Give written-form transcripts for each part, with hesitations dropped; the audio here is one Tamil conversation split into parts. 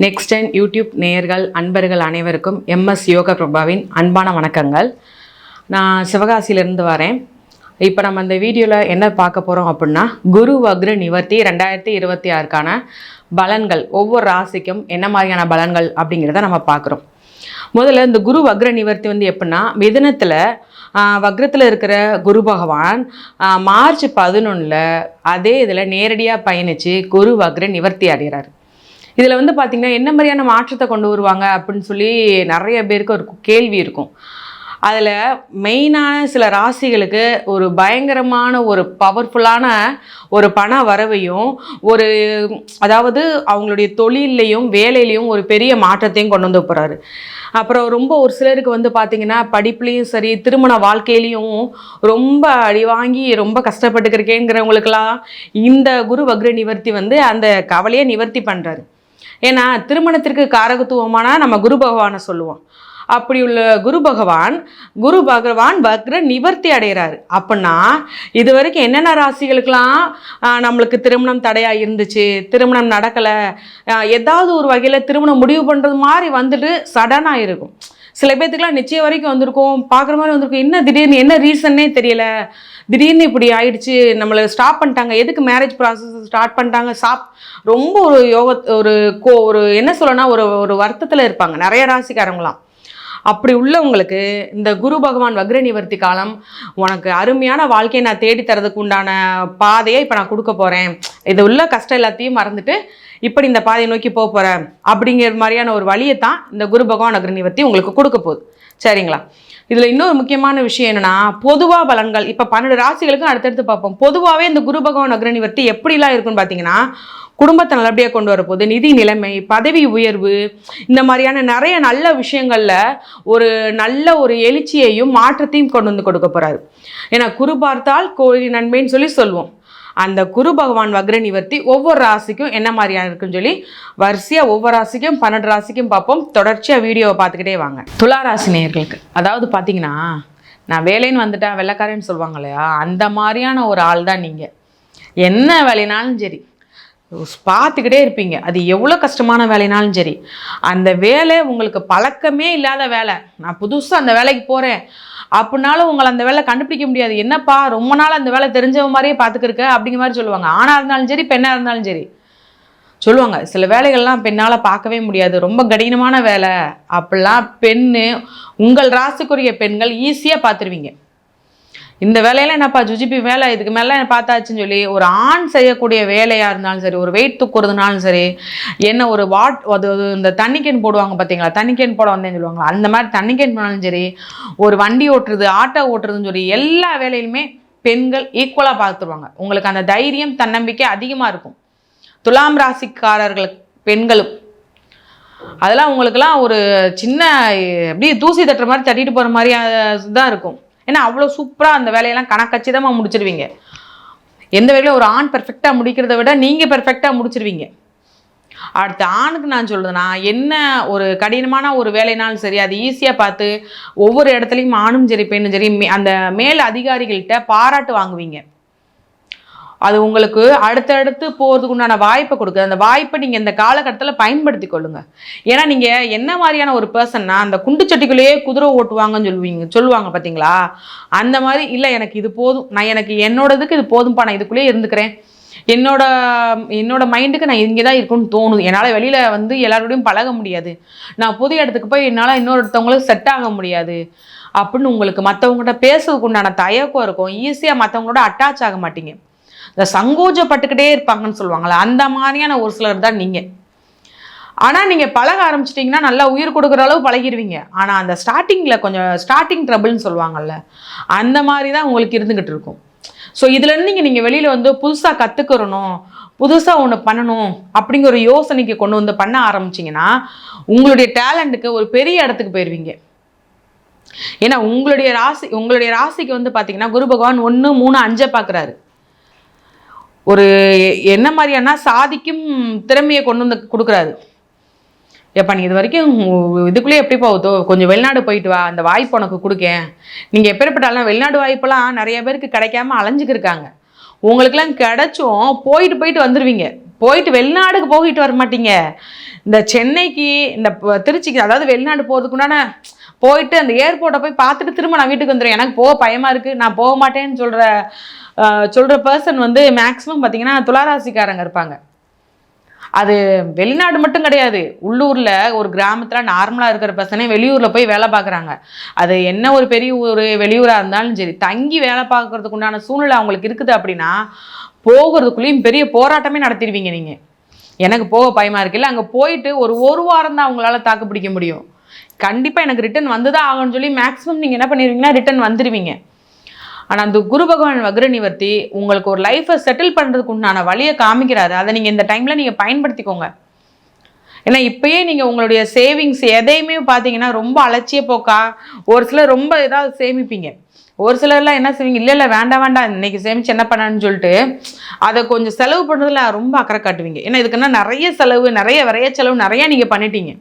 நெக்ஸ்ட் டைம் யூடியூப் நேயர்கள் அன்பர்கள் அனைவருக்கும் எம்எஸ் யோக பிரபாவின் அன்பான வணக்கங்கள். நான் சிவகாசியிலேருந்து வரேன். இப்போ நம்ம இந்த வீடியோவில் என்ன பார்க்க போகிறோம் அப்படின்னா, குரு வக்ர நிவர்த்தி 2026க்கான பலன்கள், ஒவ்வொரு ராசிக்கும் என்ன மாதிரியான பலன்கள் அப்படிங்கிறத நம்ம பார்க்குறோம். முதல்ல இந்த குரு வக்ர நிவர்த்தி எப்படின்னா, மிதுனத்தில் வக்ரத்தில் இருக்கிற குரு பகவான் மார்ச் 11 அதே இதில் நேரடியாக பயணித்து குரு வக்ர நிவர்த்தி அடைகிறார். இதில் பார்த்திங்கன்னா என்ன மாதிரியான மாற்றத்தை கொண்டு வருவாங்க அப்படின்னு சொல்லி நிறைய பேருக்கு ஒரு கேள்வி இருக்கும். அதில் மெயினான சில ராசிகளுக்கு ஒரு பயங்கரமான ஒரு பவர்ஃபுல்லான ஒரு பண வரவையும் அதாவது அவங்களுடைய தொழிலையும் வேலையிலையும் ஒரு பெரிய மாற்றத்தையும் கொண்டு வந்து போகிறாரு. அப்புறம் ரொம்ப ஒரு சிலருக்கு பார்த்திங்கன்னா படிப்புலேயும் சரி, திருமண வாழ்க்கையிலையும் ரொம்ப அடி வாங்கி ரொம்ப கஷ்டப்பட்டுக்கிறேங்கிறவங்களுக்கெல்லாம் இந்த குரு வக்ர நிவர்த்தி அந்த கவலையை நிவர்த்தி பண்ணுறாரு. ஏன்னா திருமணத்திற்கு காரகத்துவமான நம்ம குரு பகவானை சொல்லுவோம். அப்படி உள்ள குரு பகவான் வக்ர நிவர்த்தி அடைகிறாரு. அப்படின்னா இது வரைக்கும் என்னென்ன ராசிகளுக்கெல்லாம் நம்மளுக்கு திருமணம் தடையாக இருந்துச்சு, திருமணம் நடக்கலை, ஏதாவது ஒரு வகையில் திருமணம் முடிவு பண்ணுறது மாதிரி சடனாக இருக்கும். சில பேர்த்துக்கெலாம் நிச்சயம் வரைக்கும் வந்திருக்கும், பார்க்குற மாதிரி வந்திருக்கும். என்ன திடீர்னு என்ன ரீசன்னே தெரியல, திடீர்னு இப்படி ஆயிடுச்சு, நம்மளை ஸ்டாப் பண்ணிட்டாங்க, எதுக்கு மேரேஜ் ப்ராசஸ் ஸ்டார்ட் பண்ணிட்டாங்க, ரொம்ப ஒரு என்ன சொல்லணும்னா ஒரு வருத்தத்தில் இருப்பாங்க நிறைய ராசிக்காரங்களாம். அப்படி உள்ளவங்களுக்கு இந்த குரு பகவான் வக்ர நிவர்த்தி காலம் உனக்கு அருமையான வாழ்க்கையை நான் தேடித்தரதுக்கு உண்டான பாதையை இப்போ நான் கொடுக்க போகிறேன், இது உள்ள கஷ்டம் எல்லாத்தையும் மறந்துட்டு இப்படி இந்த பாதையை நோக்கி போக போகிறேன் அப்படிங்கிற மாதிரியான ஒரு வழியை தான் இந்த குரு பகவான் வக்ர நிவர்த்தி உங்களுக்கு கொடுக்க போகுது. சரிங்களா? இதில் இன்னொரு முக்கியமான விஷயம் என்னென்னா, பொதுவாக பலன்கள் இப்போ 12 ராசிகளுக்கும் அடுத்தடுத்து பார்ப்போம். பொதுவாகவே இந்த குரு பகவான் வக்ர நிவர்த்தி எப்படிலாம் இருக்குன்னு பார்த்தீங்கன்னா, குடும்பத்தை நல்லபடியாக கொண்டு வரப்போகுது, நிதி நிலைமை, பதவி உயர்வு, இந்த மாதிரியான நிறைய நல்ல விஷயங்களில் ஒரு எழுச்சியையும் மாற்றத்தையும் கொண்டு வந்து கொடுக்க போகிறாரு. ஏன்னா குரு பார்த்தால் கோடி நன்மைன்னு சொல்லுவோம். அந்த குரு பகவான் வக்ர நிவர்த்தி ஒவ்வொரு ராசிக்கும் என்ன மாதிரியான இருக்குன்னு சொல்லி வரிசையாக ஒவ்வொரு ராசிக்கும் 12 ராசிக்கும் பார்ப்போம். தொடர்ச்சியாக வீடியோவை பார்த்துக்கிட்டே வாங்க. துலா ராசி நேயர்களுக்கு அதாவது பார்த்தீங்கன்னா, நான் வேலைன்னு வந்துட்டா வெள்ளைக்காரன்னு சொல்லுவாங்க இல்லையா, அந்த மாதிரியான ஒரு ஆள் தான் நீங்கள். என்ன வேலைனாலும் சரி பார்த்துக்கிட்டே இருப்பீங்க. அது எவ்வளோ கஷ்டமான வேலைனாலும் சரி, அந்த வேலை உங்களுக்கு பழக்கமே இல்லாத வேலை, நான் புதுசாக அந்த வேலைக்கு போகிறேன் அப்படின்னாலும் உங்களை அந்த வேலை கண்டுபிடிக்க முடியாது. என்னப்பா ரொம்ப நாள் அந்த வேலை தெரிஞ்சவ மாதிரியே பார்த்துக்கிருக்க அப்படிங்கிற மாதிரி சொல்லுவாங்க. ஆணாக இருந்தாலும் சரி, பெண்ணாக இருந்தாலும் சரி சொல்லுவாங்க. சில வேலைகள்லாம் பெண்ணால் பார்க்கவே முடியாது, ரொம்ப கடினமான வேலை அப்படிலாம் உங்கள் ராசிக்குரிய பெண்கள் ஈஸியாக பார்த்துருவீங்க. இந்த வேலையில என்னப்பா ஜுஜிபி வேலை, இதுக்கு மேலே பார்த்தாச்சுன்னு சொல்லி ஒரு ஆண் செய்யக்கூடிய வேலையாக இருந்தாலும் சரி, ஒரு வெயிட் தூக்குறதுனாலும் சரி, என்ன இந்த தண்ணி கேன் போடுவாங்க பார்த்தீங்களா, தண்ணி கேன் போட வந்தேன்னு சொல்லுவாங்களா, அந்த மாதிரி தண்ணி கேன் போனாலும் சரி, ஒரு வண்டி ஓட்டுறது, ஆட்டோ ஓட்டுறதுன்னு சொல்லி எல்லா வேலையிலுமே பெண்கள் ஈக்குவலாக பார்த்துருவாங்க. உங்களுக்கு அந்த தைரியம், தன்னம்பிக்கை அதிகமாக இருக்கும். துலாம் ராசிக்காரர்கள் பெண்களும் அதெல்லாம் உங்களுக்கெல்லாம் ஒரு சின்ன அப்படியே தூசி தட்டுற மாதிரி தட்டிட்டு போகிற மாதிரி தான் இருக்கும். ஏன்னா அவ்வளோ சூப்பராக அந்த வேலையெல்லாம் கணக்கச்சிதமாக முடிச்சிடுவீங்க. எந்த வேலையும் ஒரு ஆண் பெர்ஃபெக்டாக முடிக்கிறத விட நீங்கள் பெர்ஃபெக்டாக முடிச்சிடுவீங்க. அடுத்த ஆணுக்கு நான் சொல்கிறதுனா, என்ன ஒரு கடினமான ஒரு வேலைனாலும் சரி அது ஈஸியாக பார்த்து ஒவ்வொரு இடத்துலையும் ஆணும் சரி பெண்ணும் சரி அந்த மேல் அதிகாரிகள்கிட்ட பாராட்டு வாங்குவீங்க. அது உங்களுக்கு அடுத்தடுத்து போகிறதுக்கு உண்டான வாய்ப்பை கொடுக்குது. அந்த வாய்ப்பை நீங்கள் இந்த காலகட்டத்தில் பயன்படுத்தி கொள்ளுங்க. ஏன்னா நீங்கள் என்ன மாதிரியான ஒரு பர்சன்னா, அந்த குண்டு சட்டிக்குள்ளேயே குதிரை ஓட்டுவாங்கன்னு சொல்லுவாங்க பார்த்தீங்களா, அந்த மாதிரி இல்லை, எனக்கு இது போதும், எனக்கு என்னோடதுக்கு இது போதும்ப்பா, நான் இதுக்குள்ளேயே இருந்துக்கிறேன், என்னோட மைண்டுக்கு நான் இங்கே தான் இருக்குன்னு தோணுது, என்னால் வெளியில் எல்லாரோடையும் பழக முடியாது, நான் புதிய இடத்துக்கு போய் என்னால் இன்னொருத்தவங்களுக்கு செட் ஆக முடியாது அப்படின்னு உங்களுக்கு மற்றவங்ககிட்ட பேசுறதுக்கு உண்டான தயக்கம் இருக்கும். ஈஸியாக மற்றவங்களோட அட்டாச் ஆக மாட்டீங்க, இந்த சங்கோஜப்பட்டுக்கிட்டே இருப்பாங்கன்னு சொல்லுவாங்களே, அந்த மாதிரியான ஒரு சிலர் தான் நீங்கள். ஆனால் நீங்கள் பழக ஆரம்பிச்சிட்டிங்கன்னா நல்லா உயிர் கொடுக்குற அளவு பழகிடுவீங்க. ஆனால் அந்த ஸ்டார்டிங்கில் கொஞ்சம் ஸ்டார்டிங் ட்ரபிள்னு சொல்லுவாங்கள்ல, அந்த மாதிரி தான் உங்களுக்கு இருந்துக்கிட்டு இருக்கும். ஸோ இதுலேருந்து நீங்கள் வெளியில் புதுசாக கற்றுக்கிறணும், புதுசாக ஒன்று பண்ணணும் அப்படிங்கிற ஒரு யோசனைக்கு கொண்டு பண்ண ஆரம்பிச்சிங்கன்னா உங்களுடைய டேலண்ட்டுக்கு ஒரு பெரிய இடத்துக்கு போயிடுவீங்க. ஏன்னா உங்களுடைய ராசிக்கு பார்த்தீங்கன்னா குரு பகவான் 1, 3, 5 பார்க்குறாரு. ஒரு என்ன மாதிரியானா சாதிக்கும் திறமையை கொண்டு கொடுக்குறாரு. எப்போ நீ இது வரைக்கும் இதுக்குள்ளேயே எப்படி போகுதோ, கொஞ்சம் வெளிநாடு போயிட்டு வா, அந்த வாய்ப்பு உனக்கு கொடுக்கேன். நீங்கள் எப்பேற்பட்டாலும் வெளிநாடு வாய்ப்பெல்லாம் நிறைய பேருக்கு கிடைக்காம அலைஞ்சிக்கிருக்காங்க. உங்களுக்கெல்லாம் கிடைச்சும் போயிட்டு வந்துடுவீங்க. போயிட்டு வெளிநாடுக்கு போயிட்டு வர மாட்டீங்க. இந்த சென்னைக்கு இந்த திருச்சிக்கு, அதாவது வெளிநாடு போகிறதுக்குண்டான போயிட்டு அந்த ஏர்போர்ட்டை போய் பார்த்துட்டு திரும்ப நான் வீட்டுக்கு வந்துடுவேன், எனக்கு போக பயமாக இருக்குது, நான் போக மாட்டேன்னு சொல்கிற பர்சன் வந்து மேக்ஸிமம் பார்த்தீங்கன்னா துளாராசிக்காரங்க இருப்பாங்க. அது வெளிநாடு மட்டும் கிடையாது, உள்ளூரில் ஒரு கிராமத்தில் நார்மலாக இருக்கிற பர்சனே வெளியூரில் போய் வேலை பார்க்குறாங்க. அது என்ன ஒரு பெரிய ஒரு வெளியூராக இருந்தாலும் சரி, தங்கி வேலை பார்க்குறதுக்கு உண்டான சூழ்நிலை அவங்களுக்கு இருக்குது அப்படின்னா போகிறதுக்குள்ளேயும் பெரிய போராட்டமே நடத்திடுவீங்க நீங்கள். எனக்கு போக பயமாக இருக்குல்ல, அங்கே போயிட்டு ஒரு வாரம் தான் அவங்களால தாக்கு பிடிக்க முடியும். கண்டிப்பாக எனக்கு ரிட்டன் வந்து தான் ஆகும்னு சொல்லி மேக்ஸிமம் நீங்கள் என்ன பண்ணிடுவீங்கன்னா ரிட்டன் வந்துடுவீங்க. ஆனால் அந்த குரு பகவான் வக்ர நிவர்த்தி உங்களுக்கு ஒரு லைஃப்பை செட்டில் பண்ணுறதுக்கு உண்டான வழியை காமிக்கிறாரு. அதை நீங்கள் இந்த டைமில் நீங்கள் பயன்படுத்திக்கோங்க. ஏன்னா இப்போயே நீங்கள் உங்களுடைய சேவிங்ஸ் எதையுமே பார்த்தீங்கன்னா ரொம்ப அலட்சிய போக்கா, ஒரு சிலர் ரொம்ப ஏதாவது சேமிப்பீங்க, ஒரு சிலர்லாம் என்ன செய்வீங்க, இல்லை வேண்டாம் இன்னைக்கு சேமிச்சு என்ன பண்ணான்னு சொல்லிட்டு அதை கொஞ்சம் செலவு பண்ணுறதுல ரொம்ப அக்கறை காட்டுவீங்க. ஏன்னா இதுக்குன்னா நிறைய செலவு, நிறைய விரைய செலவு நிறைய நீங்கள் பண்ணிட்டீங்க.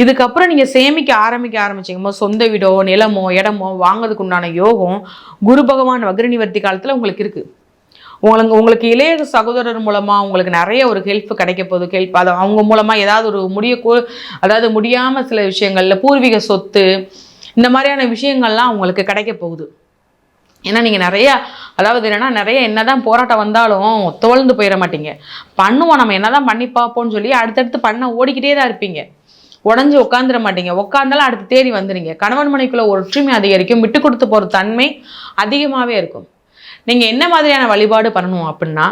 இதுக்கப்புறம் நீங்கள் சேமிக்க ஆரம்பிச்சிங்க சொந்த வீடோ நிலமோ இடமோ வாங்கிறதுக்கு உண்டான யோகம் குரு பகவான் வக்ர நிவர்த்தி காலத்தில் உங்களுக்கு இருக்குது. உங்களுக்கு இளைய சகோதரர் மூலமாக உங்களுக்கு நிறைய ஒரு ஹெல்ப் கிடைக்க போகுது. அது அவங்க மூலமாக ஏதாவது ஒரு அதாவது முடியாமல் சில விஷயங்கள்ல பூர்வீக சொத்து இந்த மாதிரியான விஷயங்கள்லாம் உங்களுக்கு கிடைக்க போகுது. ஏன்னா நீங்கள் அதாவது என்னன்னா என்னதான் போராட்டம் வந்தாலும் தோழ்ந்து போயிட மாட்டீங்க. பண்ணுவோம், நம்ம என்னதான் பண்ணி பார்ப்போம்னு சொல்லி அடுத்தடுத்து பண்ண ஓடிக்கிட்டே தான் இருப்பீங்க. உடஞ்சி உட்காந்துட மாட்டீங்க. உட்காந்தாலும் அடுத்து தேடி வந்துடுங்க. கணவன் மனைவிக்குள்ள ஒற்றுமை அதிகரிக்கும், விட்டு கொடுத்து போகிற தன்மை அதிகமாகவே இருக்கும். நீங்கள் என்ன மாதிரியான வழிபாடு பண்ணணும் அப்படின்னா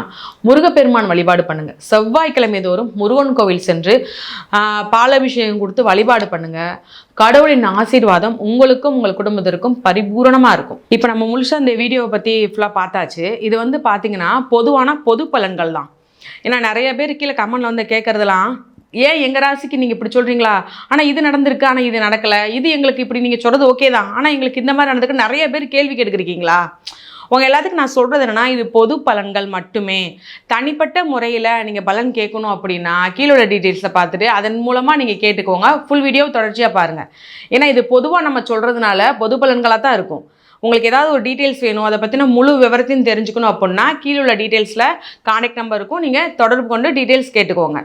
முருகப்பெருமான் வழிபாடு பண்ணுங்கள். செவ்வாய்க்கிழமை தோறும் முருகன் கோவில் சென்று பாலாபிஷேகம் கொடுத்து வழிபாடு பண்ணுங்கள். கடவுளின் ஆசீர்வாதம் உங்களுக்கும் உங்கள் குடும்பத்திற்கும் பரிபூரணமாக இருக்கும். இப்போ நம்ம முழுசாக இந்த வீடியோவை பற்றி ஃபுல்லாக பார்த்தாச்சு. இது வந்து பார்த்தீங்கன்னா பொது பலன்கள் தான். ஏன்னா நிறைய பேர் கீழே கமெண்ட்ல வந்து கேட்குறதுலாம், ஏன் எங்கள் ராசிக்கு நீங்கள் இப்படி சொல்கிறீங்களா, ஆனால் இது நடந்திருக்கு ஆனால் இது நடக்கலை, இது எங்களுக்கு இப்படி நீங்கள் சொல்கிறது ஓகே தான் ஆனால் எங்களுக்கு இந்த மாதிரி நடந்திருக்கு நிறைய பேர் கேள்வி கேட்டுக்கிறீங்களா. உங்கள் எல்லாத்துக்கும் நான் சொல்கிறது என்னென்னா, இது பொது பலன்கள் மட்டுமே. தனிப்பட்ட முறையில் நீங்கள் பலன் கேட்கணும் அப்படின்னா கீழோட டீட்டெயில்ஸை பார்த்துட்டு அதன் மூலமாக நீங்கள் கேட்டுக்கோங்க. ஃபுல் வீடியோ தொடர்ச்சியாக பாருங்கள். ஏன்னா இது பொதுவாக நம்ம சொல்கிறதுனால பொது பலன்களாக தான் இருக்கும். உங்களுக்கு ஏதாவது ஒரு டீட்டெயில்ஸ் வேணும், அதை பற்றின முழு விவரத்தையும் தெரிஞ்சுக்கணும் அப்படின்னா கீழே உள்ள டீட்டெயில்ஸில் கான்டாக்ட் நம்பர் இருக்கும், நீங்கள் தொடர்பு கொண்டு டீட்டெயில்ஸ் கேட்டுக்கோங்க.